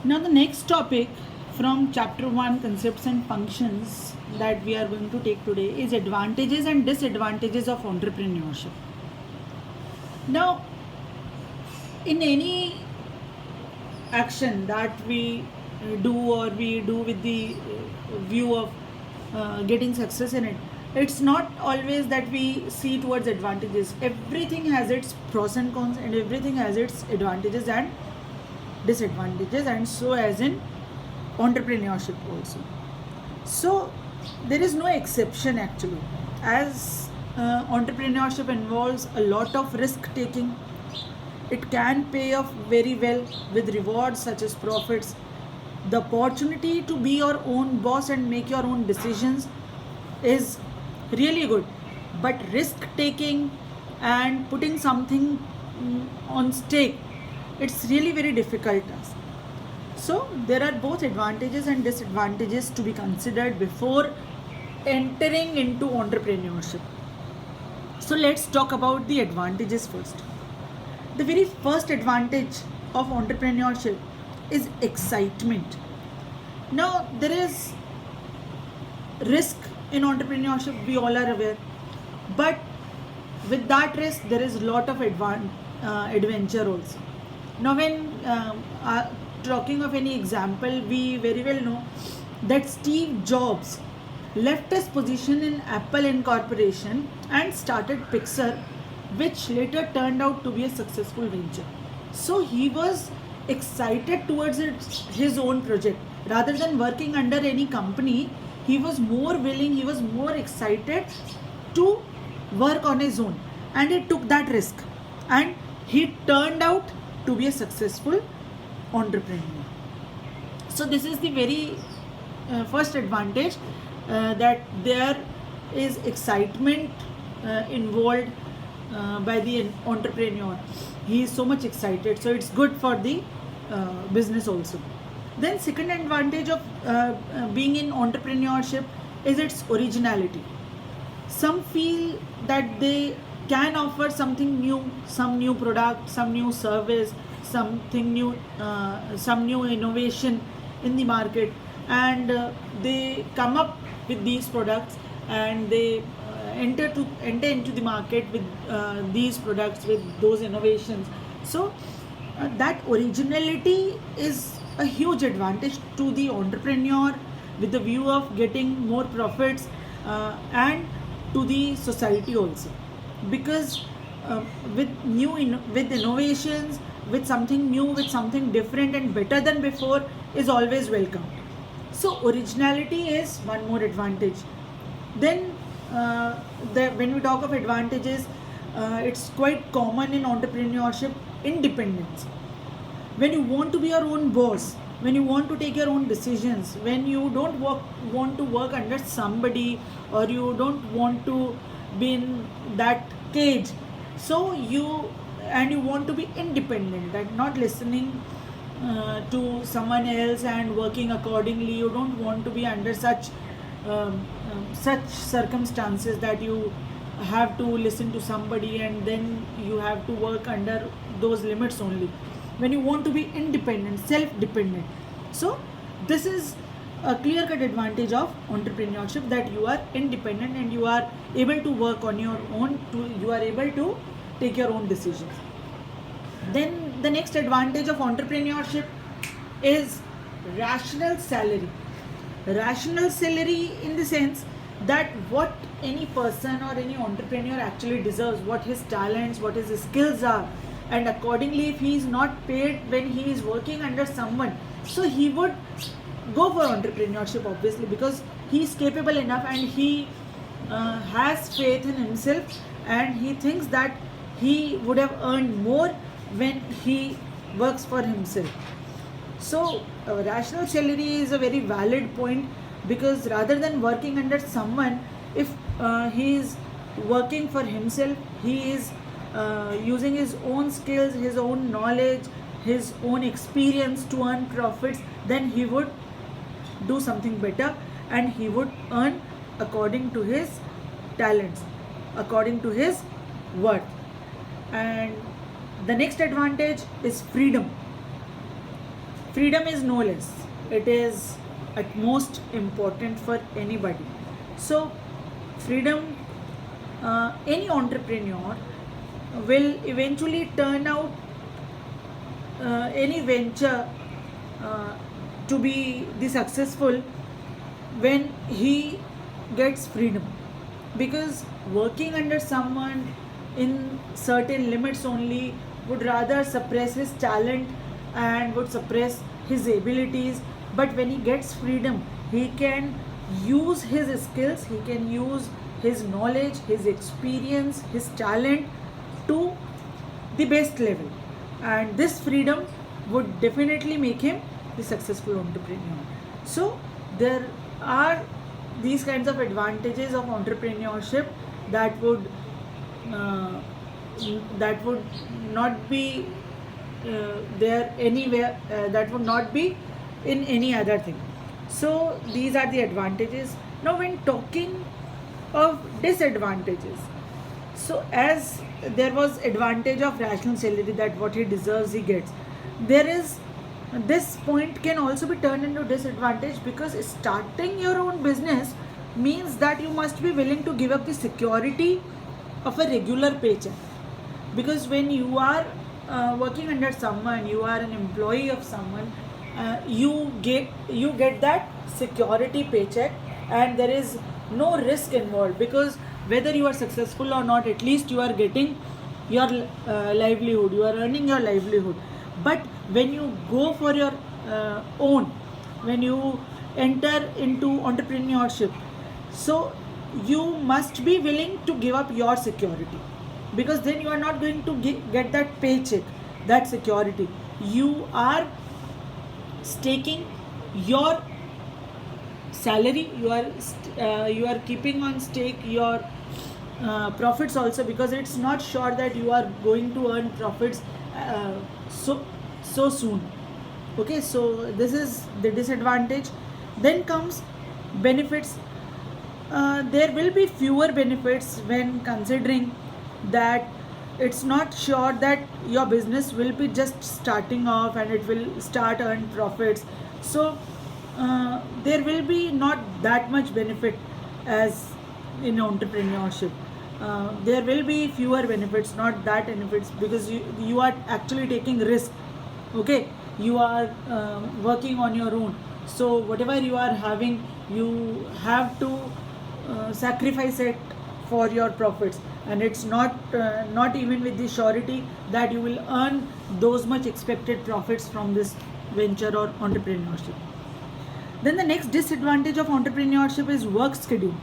Now, the next topic from chapter 1 concepts and functions that we are going to take today is advantages and disadvantages of entrepreneurship. Now, in any action that we do or we do with the view of getting success in it, it's not always that we see towards advantages. Everything has its pros and cons, and everything has its advantages and disadvantages, and so as in entrepreneurship also. So there is no exception actually, as entrepreneurship involves a lot of risk taking. It can pay off very well with rewards such as profits. The opportunity to be your own boss and make your own decisions is really good, but risk taking and putting something on stake, it's really very difficult task. So there are both advantages and disadvantages to be considered before entering into entrepreneurship. So let's talk about the advantages first. The very first advantage of entrepreneurship is excitement. Now, there is risk in entrepreneurship, we all are aware, but with that risk, there is a lot of adventure also. Now, when talking of any example, we very well know that Steve Jobs left his position in Apple Incorporation and started Pixar, which later turned out to be a successful venture. So he was excited towards his own project. Rather than working under any company, he was more willing, he was more excited to work on his own, and he took that risk, and he turned out to be a successful entrepreneur. So this is the very first advantage, that there is excitement involved by the entrepreneur. He is so much excited, so it's good for the business also. Then second advantage of being in entrepreneurship is its originality. Some feel that they can offer something new, some new product, some new service, something new, some new innovation in the market, and they come up with these products, and they enter into the market with these products, with those innovations. So that originality is a huge advantage to the entrepreneur, with the view of getting more profits, and to the society also, because with with innovations, with something new, with something different and better than before, is always welcome. So originality is one more advantage. Then when we talk of advantages, it's quite common in entrepreneurship, independence. When you want to be your own boss, when you want to take your own decisions, when you don't want to work under somebody, or you don't want to be in that cage, so you want to be independent, and not listening to someone else and working accordingly. You don't want to be under such circumstances that you have to listen to somebody and then you have to work under those limits only. When you want to be independent, self-dependent, so this is a clear-cut advantage of entrepreneurship, that you are independent and you are able to work on your own, you are able to take your own decisions. Then the next advantage of entrepreneurship is rational salary. Rational salary in the sense that what any person or any entrepreneur actually deserves, what his talents, what his skills are, and accordingly, if he is not paid when he is working under someone, so he would go for entrepreneurship, obviously, because he is capable enough, and he has faith in himself, and he thinks that he would have earned more when he works for himself. So rational salary is a very valid point, because rather than working under someone, if he is working for himself, he is using his own skills, his own knowledge, his own experience to earn profits, then he would do something better, and he would earn according to his talents, according to his worth. And the next advantage is freedom. freedom is no less. It is at most important for anybody. So, freedom, any entrepreneur will eventually turn out any venture uh, to be the successful when he gets freedom, because working under someone in certain limits only would rather suppress his talent and would suppress his abilities. But when he gets freedom, he can use his skills, he can use his knowledge, his experience, his talent to the best level, and this freedom would definitely make him the successful entrepreneur. So there are these kinds of advantages of entrepreneurship that would uh, that would not be there anywhere, that would not be in any other thing. So these are the advantages. Now when talking of disadvantages, so as there was advantage of rational salary, that what he deserves he gets, there is this point can also be turned into disadvantage, because starting your own business means that you must be willing to give up the security of a regular paycheck. Because when you are working under someone, you are an employee of someone, you get that security paycheck, and there is no risk involved, because whether you are successful or not, at least you are getting your livelihood, you are earning your livelihood. But when you go for your own, when you enter into entrepreneurship, so you must be willing to give up your security, because then you are not going to get that paycheck, that security. You are staking your salary, you are keeping on stake your profits also, because it's not sure that you are going to earn profits uh, so soon. Okay, so this is the disadvantage. Then comes benefits. There will be fewer benefits when considering that it's not sure that your business will be just starting off and it will start earn profits. So there will be not that much benefit as in entrepreneurship. There will be fewer benefits, not that benefits, because you are actually taking risk. Okay, you are working on your own, so whatever you are having, you have to sacrifice it for your profits, and it's not even with the surety that you will earn those much expected profits from this venture or entrepreneurship. Then the next disadvantage of entrepreneurship is work schedule.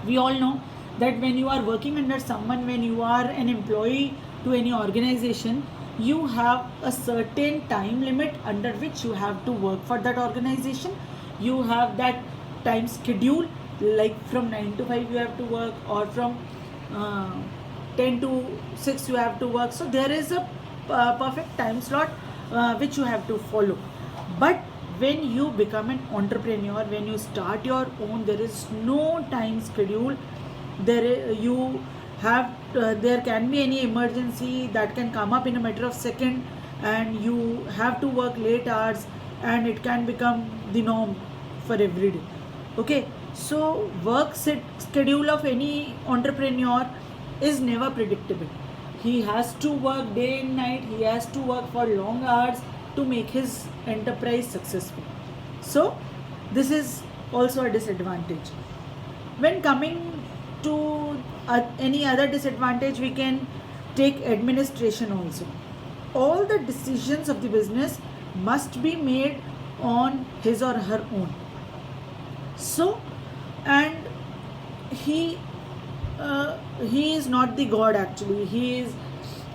We all know that when you are working under someone, when you are an employee to any organization, you have a certain time limit under which you have to work for that organization. You have that time schedule, like from 9 to 5 you have to work, or from 10 to 6 you have to work. So there is a perfect time slot which you have to follow. But when you become an entrepreneur, when you start your own, there is no time schedule. You have there can be any emergency that can come up in a matter of second, and you have to work late hours, and it can become the norm for every day. Okay, so schedule of any entrepreneur is never predictable. He has to work day and night, he has to work for long hours to make his enterprise successful. So this is also a disadvantage. When coming to any other disadvantage, we can take administration also. All the decisions of the business must be made on his or her own. So, and he he is not the god, actually he is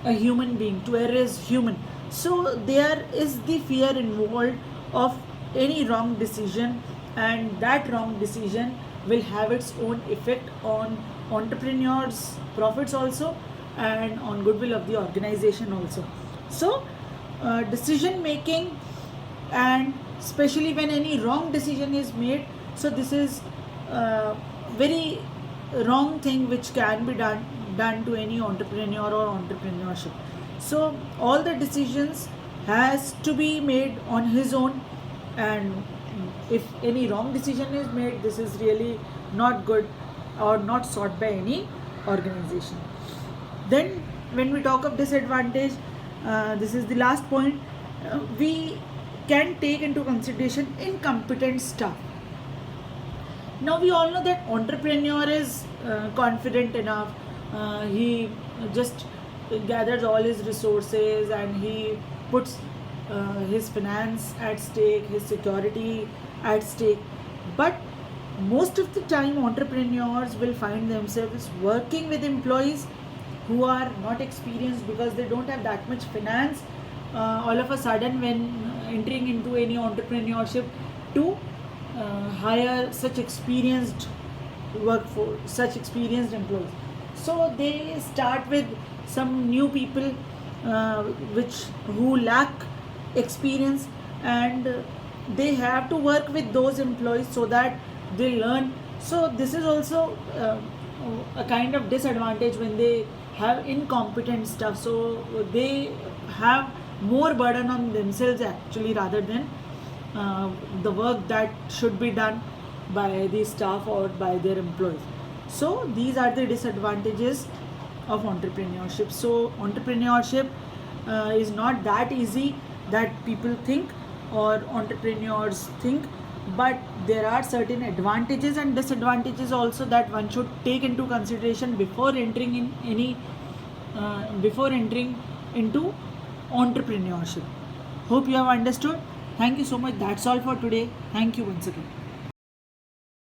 a human being. To err is human. So there is the fear involved of any wrong decision, and that wrong decision will have its own effect on entrepreneurs profits also, and on goodwill of the organization also. So decision making, and especially when any wrong decision is made, so this is very wrong thing which can be done to any entrepreneur or entrepreneurship. So all the decisions has to be made on his own, and if any wrong decision is made, this is really not good or not sought by any organization. Then when we talk of disadvantage, this is the last point, we can take into consideration incompetent staff. Now we all know that entrepreneur is confident enough, he just gathers all his resources and he puts his finance at stake, his security at stake. But most of the time entrepreneurs will find themselves working with employees who are not experienced because they don't have that much finance all of a sudden when entering into any entrepreneurship to hire such experienced workforce, such experienced employees. So they start with some new people which who lack experience, and they have to work with those employees so that they learn. So this is also a kind of disadvantage when they have incompetent stuff. So they have more burden on themselves actually rather than the work that should be done by the staff or by their employees. So these are the disadvantages of entrepreneurship. So entrepreneurship is not that easy that people think or entrepreneurs think, but there are certain advantages and disadvantages also that one should take into consideration before entering in any before entering into entrepreneurship. Hope you have understood. Thank you so much. That's all for today. Thank you once again.